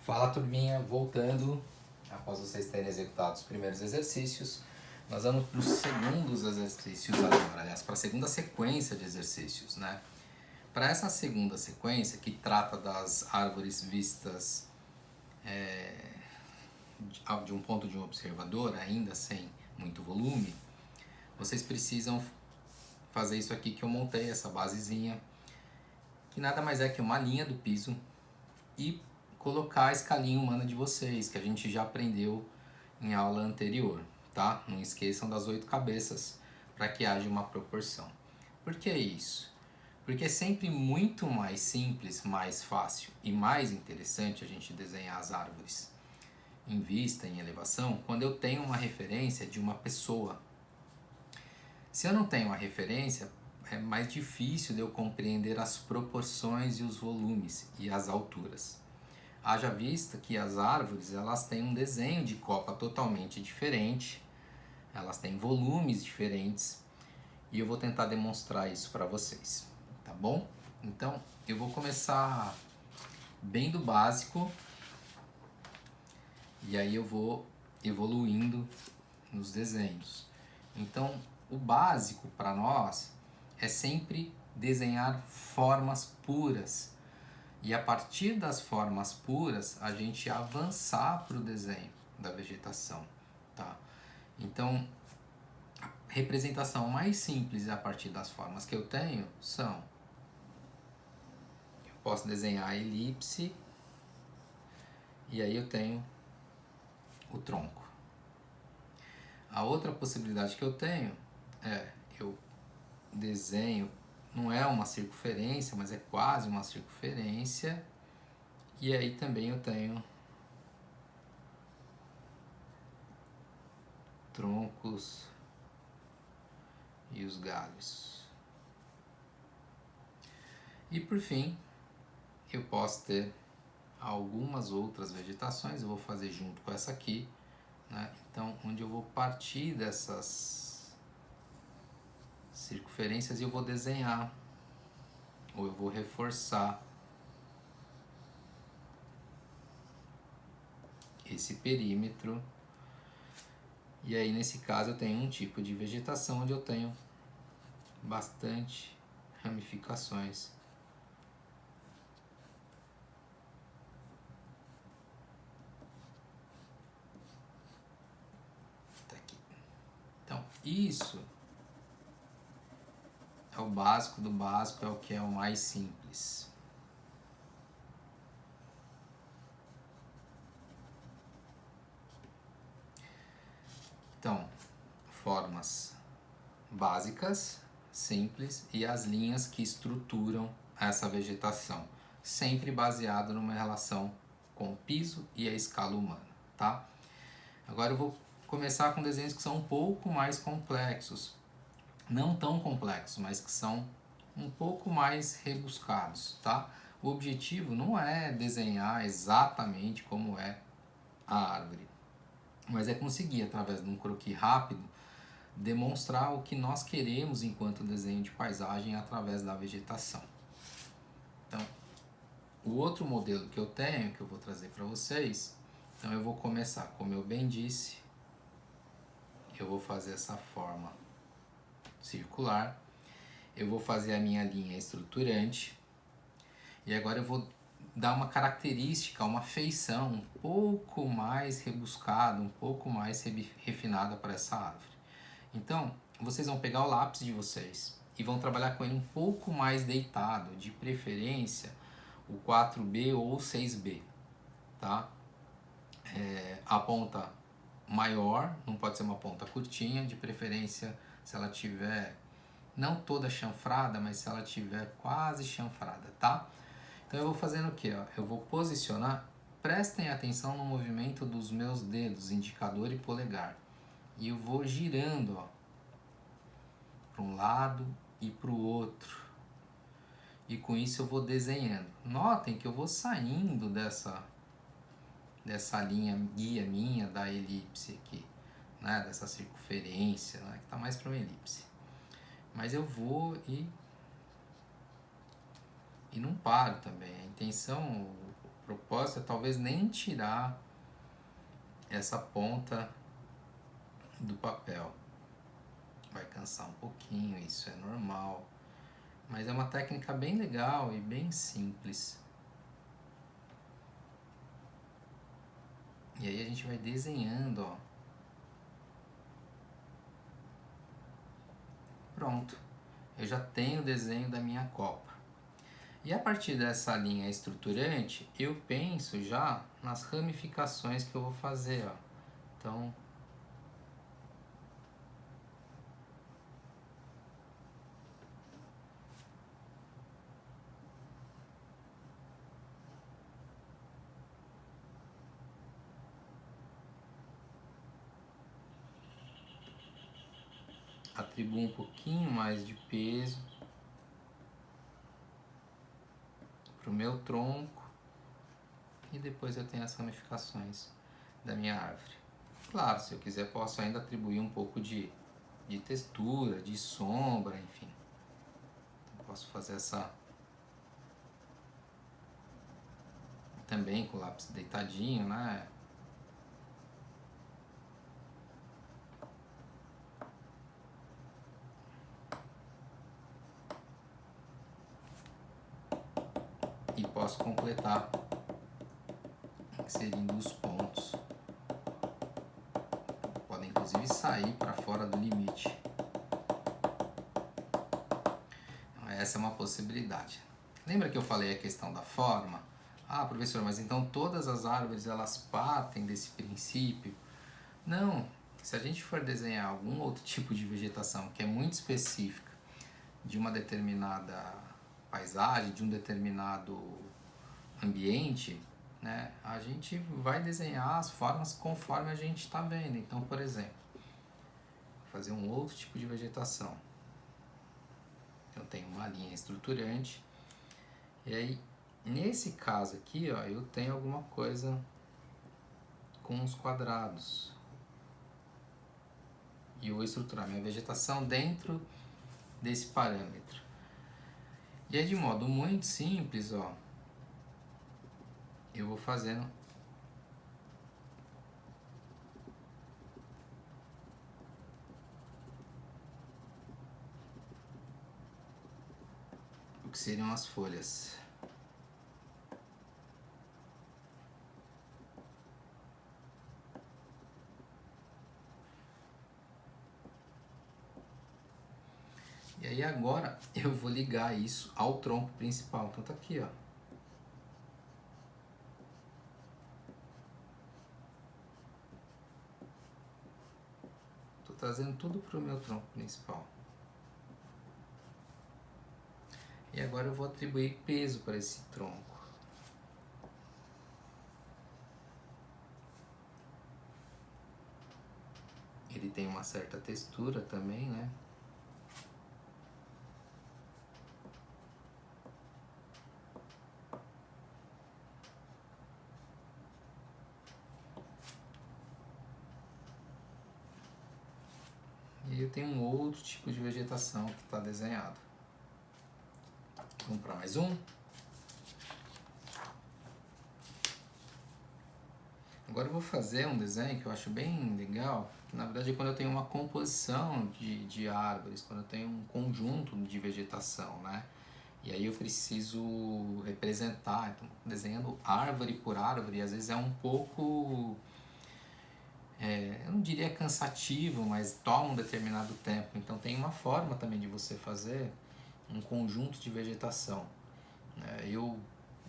Fala, turminha, voltando após vocês terem executado os primeiros exercícios, nós vamos para os segundos exercícios agora, aliás, para a segunda sequência de exercícios, né? Para essa segunda sequência, que trata das árvores vistas de um ponto de um observador, ainda sem muito volume, vocês precisam fazer isso aqui que eu montei, essa basezinha, que nada mais é que uma linha do piso e colocar a escalinha humana de vocês, que a gente já aprendeu em aula anterior, tá? Não esqueçam das 8 cabeças para que haja uma proporção. Por que isso? Porque é sempre muito mais simples, mais fácil e mais interessante a gente desenhar as árvores em vista, em elevação, quando eu tenho uma referência de uma pessoa. Se eu não tenho uma referência, é mais difícil de eu compreender as proporções e os volumes e as alturas. Haja vista que as árvores elas têm um desenho de copa totalmente diferente, elas têm volumes diferentes e eu vou tentar demonstrar isso para vocês, tá bom? Então eu vou começar bem do básico e aí eu vou evoluindo nos desenhos. Então o básico para nós é sempre desenhar formas puras. E a partir das formas puras, a gente avançar para o desenho da vegetação, tá? Então, a representação mais simples a partir das formas que eu tenho são... Eu posso desenhar a elipse, e aí eu tenho o tronco. A outra possibilidade que eu tenho é, eu desenho, não é uma circunferência, mas é quase uma circunferência, e aí também eu tenho troncos e os galhos. E por fim, eu posso ter algumas outras vegetações, eu vou fazer junto com essa aqui, né? Então, onde eu vou partir dessas circunferências e eu vou desenhar, ou eu vou reforçar esse perímetro. E aí, nesse caso, eu tenho um tipo de vegetação onde eu tenho bastante ramificações. Tá aqui. Então, isso é o básico do básico, é o que é o mais simples. Então, formas básicas, simples e as linhas que estruturam essa vegetação, sempre baseado numa relação com o piso e a escala humana, tá? Agora eu vou começar com desenhos que são um pouco mais complexos, não tão complexos, mas que são um pouco mais rebuscados, tá? O objetivo não é desenhar exatamente como é a árvore, mas é conseguir, através de um croquis rápido, demonstrar o que nós queremos enquanto desenho de paisagem através da vegetação. Então, o outro modelo que eu tenho, que eu vou trazer para vocês, então eu vou começar, como eu bem disse, eu vou fazer essa forma circular, eu vou fazer a minha linha estruturante, e agora eu vou dar uma característica, uma feição um pouco mais rebuscada, um pouco mais refinada para essa árvore. Então, vocês vão pegar o lápis de vocês e vão trabalhar com ele um pouco mais deitado, de preferência o 4B ou o 6B, tá? A ponta maior, não pode ser uma ponta curtinha, de preferência se ela tiver não toda chanfrada, mas se ela tiver quase chanfrada, tá? Então eu vou fazendo o que? Eu vou posicionar, prestem atenção no movimento dos meus dedos, indicador e polegar, e eu vou girando, ó, para um lado e para o outro, e com isso eu vou desenhando. Notem que eu vou saindo dessa linha guia minha da elipse aqui, né? Dessa circunferência, né? Que está mais para uma elipse, mas eu vou e não paro também. A intenção, o propósito é talvez nem tirar essa ponta do papel. Vai cansar um pouquinho, isso é normal. Mas é uma técnica bem legal e bem simples. E aí a gente vai desenhando, ó. Pronto. Eu já tenho o desenho da minha copa. E a partir dessa linha estruturante, eu penso já nas ramificações que eu vou fazer, ó. Então, atribuo um pouquinho mais de peso para o meu tronco e depois eu tenho as ramificações da minha árvore. Claro, se eu quiser posso ainda atribuir um pouco de textura, de sombra, enfim. Então, posso fazer essa também com o lápis deitadinho, né? E posso completar inserindo os pontos. Podem inclusive sair para fora do limite. Então, essa é uma possibilidade. Lembra que eu falei a questão da forma? Ah, professor, mas então todas as árvores elas partem desse princípio? Não, se a gente for desenhar algum outro tipo de vegetação que é muito específica de uma determinada paisagem, de um determinado ambiente, né, a gente vai desenhar as formas conforme a gente está vendo. Então, por exemplo, fazer um outro tipo de vegetação. Eu tenho uma linha estruturante e aí nesse caso aqui, ó, eu tenho alguma coisa com os quadrados e eu vou estruturar minha vegetação dentro desse parâmetro. E aí de modo muito simples, ó, eu vou fazendo o que seriam as folhas. E aí agora eu vou ligar isso ao tronco principal. Então tá aqui, ó. Tô trazendo tudo pro meu tronco principal. E agora eu vou atribuir peso para esse tronco. Ele tem uma certa textura também, né? E eu tenho um outro tipo de vegetação que está desenhado. Vamos para mais um? Agora eu vou fazer um desenho que eu acho bem legal. Na verdade é quando eu tenho uma composição de árvores, quando eu tenho um conjunto de vegetação, né? E aí eu preciso representar, então desenhando árvore por árvore, e às vezes é um pouco, eu não diria cansativo, mas toma um determinado tempo. Então tem uma forma também de você fazer um conjunto de vegetação. Eu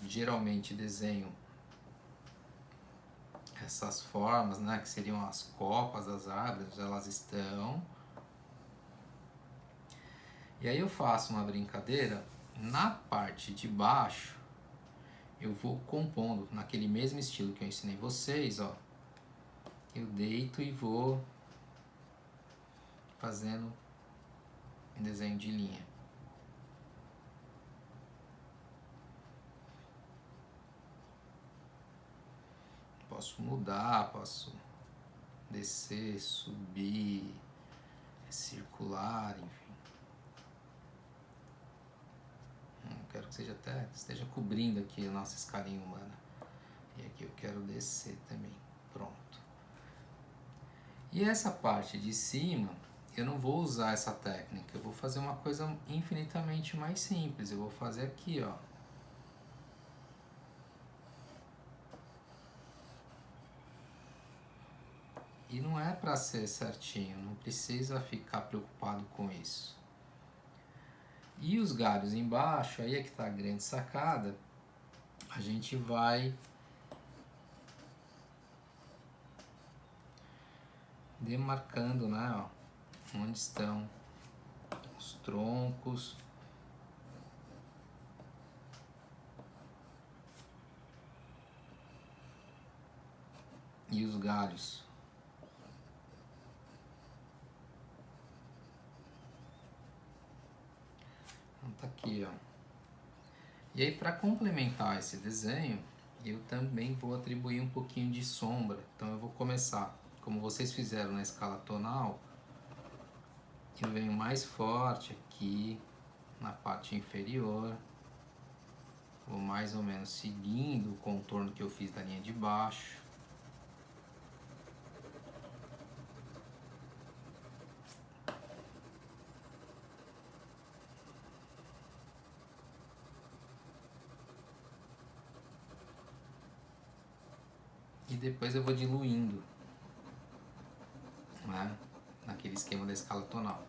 geralmente desenho essas formas, né, que seriam as copas das árvores, elas estão. E aí eu faço uma brincadeira, na parte de baixo eu vou compondo naquele mesmo estilo que eu ensinei vocês, ó. Eu deito e vou fazendo um desenho de linha. Posso mudar, posso descer, subir, circular, enfim. Quero que seja até esteja cobrindo aqui a nossa escalinha humana. quero descer também. Pronto. E essa parte de cima, eu não vou usar essa técnica. Eu vou fazer uma coisa infinitamente mais simples. Eu vou fazer aqui, ó. E não é para ser certinho, não precisa ficar preocupado com isso. E os galhos embaixo, aí é que tá a grande sacada, a gente vai demarcando, né, ó, onde estão os troncos. E os galhos. Então tá aqui, ó. E aí, para complementar esse desenho, eu também vou atribuir um pouquinho de sombra. Então eu vou começar, como vocês fizeram na escala tonal, eu venho mais forte aqui na parte inferior, vou mais ou menos seguindo o contorno que eu fiz da linha de baixo. E depois eu vou diluindo, né, naquele esquema da escala tonal.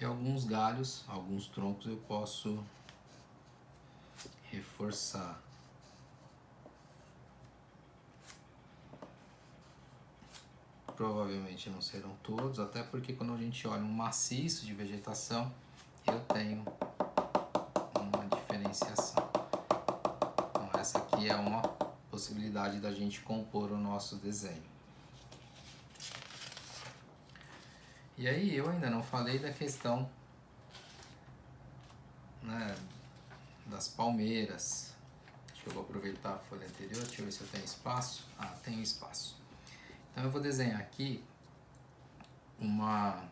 E alguns galhos, alguns troncos eu posso reforçar. Provavelmente não serão todos, até porque quando a gente olha um maciço de vegetação, eu tenho uma diferenciação. Então essa aqui é uma possibilidade da gente compor o nosso desenho. E aí eu ainda não falei da questão, né, das palmeiras. Acho que eu vou aproveitar a folha anterior, deixa eu ver se eu tenho espaço. Ah, tenho espaço. Então eu vou desenhar aqui uma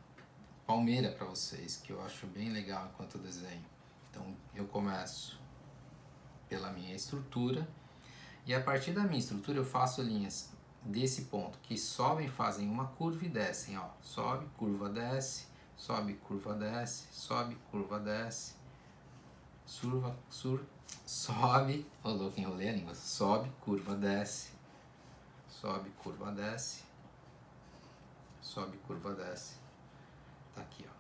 palmeira para vocês, que eu acho bem legal enquanto eu desenho. Então eu começo pela minha estrutura e a partir da minha estrutura eu faço linhas desse ponto que sobem, fazem uma curva e descem, ó. Sobe, curva, desce, sobe, curva, desce, sobe, curva, desce, sobe, ô louco, enrolei a língua, sobe, curva, desce, sobe, curva, desce, sobe, curva, desce. Tá aqui, ó.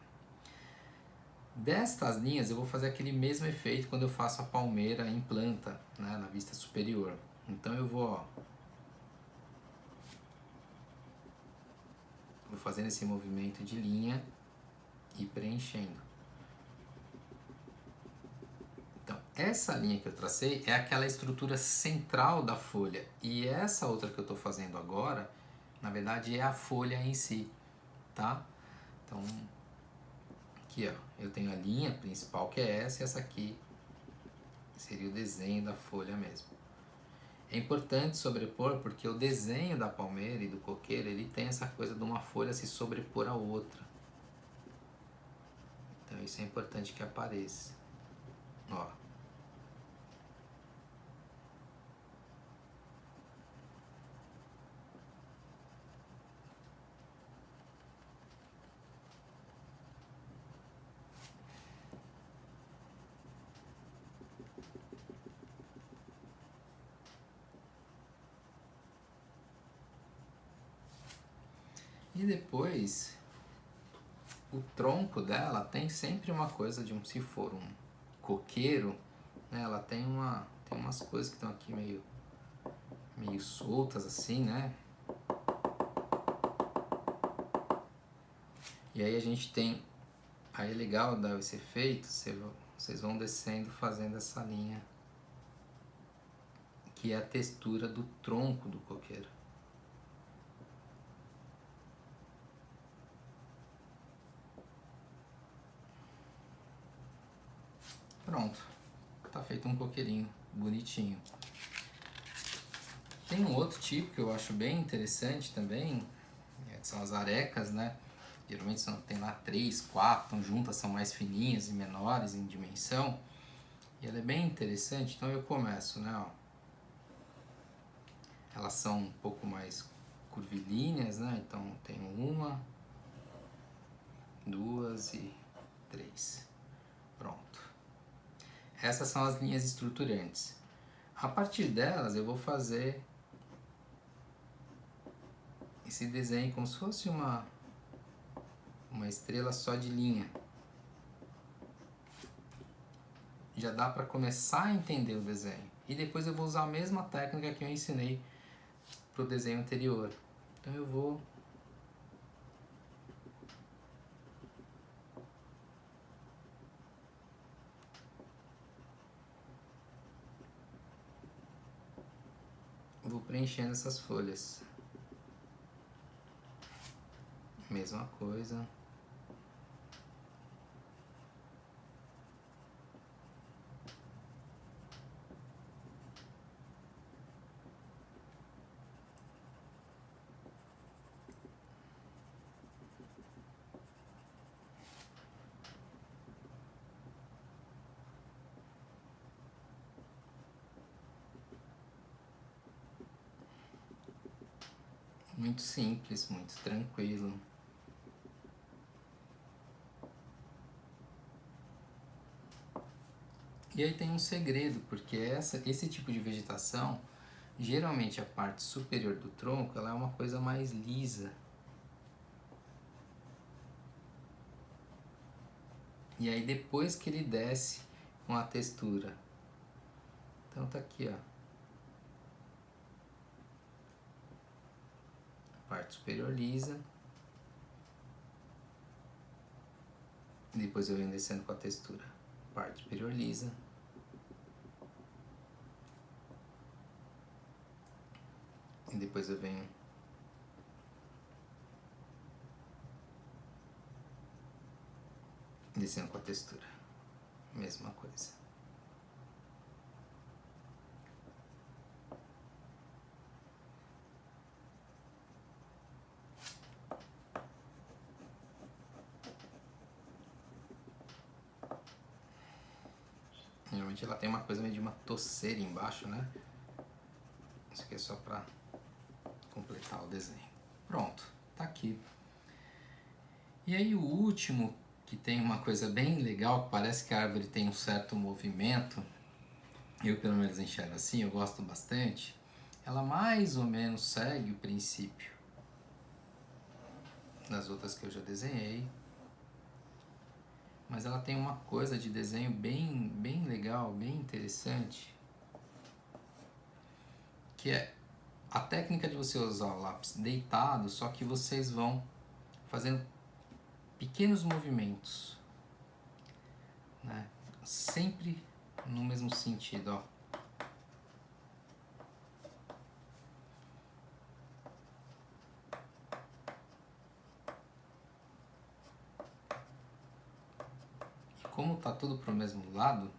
Destas linhas eu vou fazer aquele mesmo efeito quando eu faço a palmeira em planta, né, na vista superior. Então eu vou fazendo esse movimento de linha e preenchendo. Então essa linha que eu tracei é aquela estrutura central da folha, e essa outra que eu estou fazendo agora, na verdade é a folha em si, tá? Então aqui, ó, eu tenho a linha principal que é essa, e essa aqui seria o desenho da folha mesmo. É importante sobrepor porque o desenho da palmeira e do coqueiro, ele tem essa coisa de uma folha se sobrepor à outra. Então isso é importante que apareça. Ó. E depois, o tronco dela tem sempre uma coisa de se for um coqueiro, né, ela tem umas coisas que estão aqui meio soltas assim, né? E aí a gente tem, aí é legal dar esse efeito, vocês vão descendo fazendo essa linha, que é a textura do tronco do coqueiro. Pronto, tá feito um coqueirinho bonitinho. Tem um outro tipo que eu acho bem interessante também, que são as arecas, né? Geralmente tem lá 3, 4, estão juntas, são mais fininhas e menores em dimensão. E ela é bem interessante, então eu começo, né? Ó. Elas são um pouco mais curvilíneas, né? Então tenho 1, 2 e 3. Pronto. Essas são as linhas estruturantes. A partir delas eu vou fazer esse desenho como se fosse uma estrela só de linha. Já dá para começar a entender o desenho. E depois eu vou usar a mesma técnica que eu ensinei para o desenho anterior. Então eu vou preenchendo essas folhas. Mesma coisa. Muito simples, muito tranquilo. E aí tem um segredo, porque esse tipo de vegetação, geralmente a parte superior do tronco, ela é uma coisa mais lisa. E aí depois que ele desce com a textura. Então tá aqui, ó. Parte superior lisa. E depois eu venho descendo com a textura. Parte superior lisa. E depois eu venho descendo com a textura. Mesma coisa. Geralmente ela tem uma coisa meio de uma toceira embaixo, né? Isso aqui é só pra completar o desenho. Pronto, tá aqui. E aí o último, que tem uma coisa bem legal, que parece que a árvore tem um certo movimento, eu pelo menos enxergo assim, eu gosto bastante, ela mais ou menos segue o princípio das outras que eu já desenhei, mas ela tem uma coisa de desenho bem legal, bem interessante, que é a técnica de você usar o lápis deitado, só que vocês vão fazendo pequenos movimentos, né? Sempre no mesmo sentido, ó. E como tá tudo pro mesmo lado,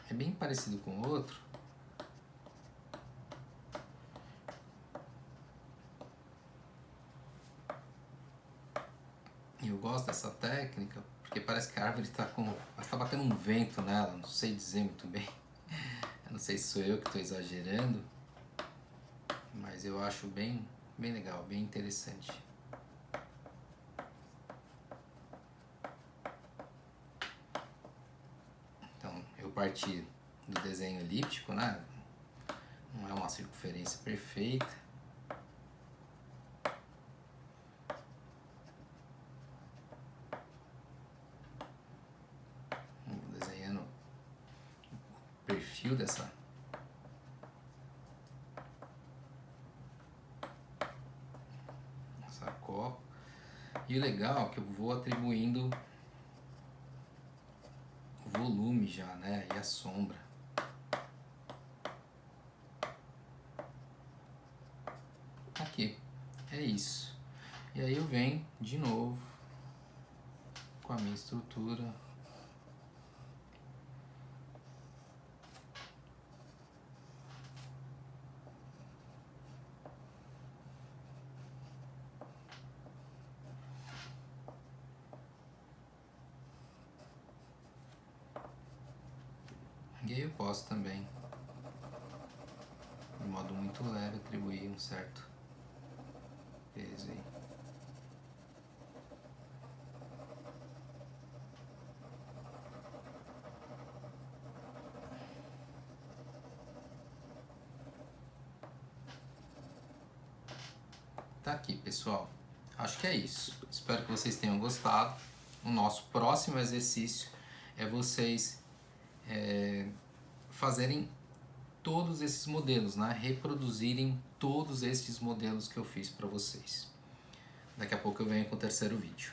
é bem parecido com o outro. E eu gosto dessa técnica porque parece que a árvore está tá batendo um vento nela, não sei dizer muito bem. Eu não sei se sou eu que estou exagerando, mas eu acho bem legal, bem interessante. Então eu parti do desenho elíptico, né? Não é uma circunferência perfeita. Vou desenhando o perfil dessa copa. E o legal é que eu vou atribuindo o volume já, né? E a sombra. aqui. É isso. E aí eu venho de novo com a minha estrutura. E aí eu posso também, de modo muito leve, atribuir um certo peso aí. Tá aqui, pessoal. Acho que é isso. Espero que vocês tenham gostado. O nosso próximo exercício é vocês fazerem todos esses modelos, né? Reproduzirem todos esses modelos que eu fiz para vocês. Daqui a pouco eu venho com o terceiro vídeo.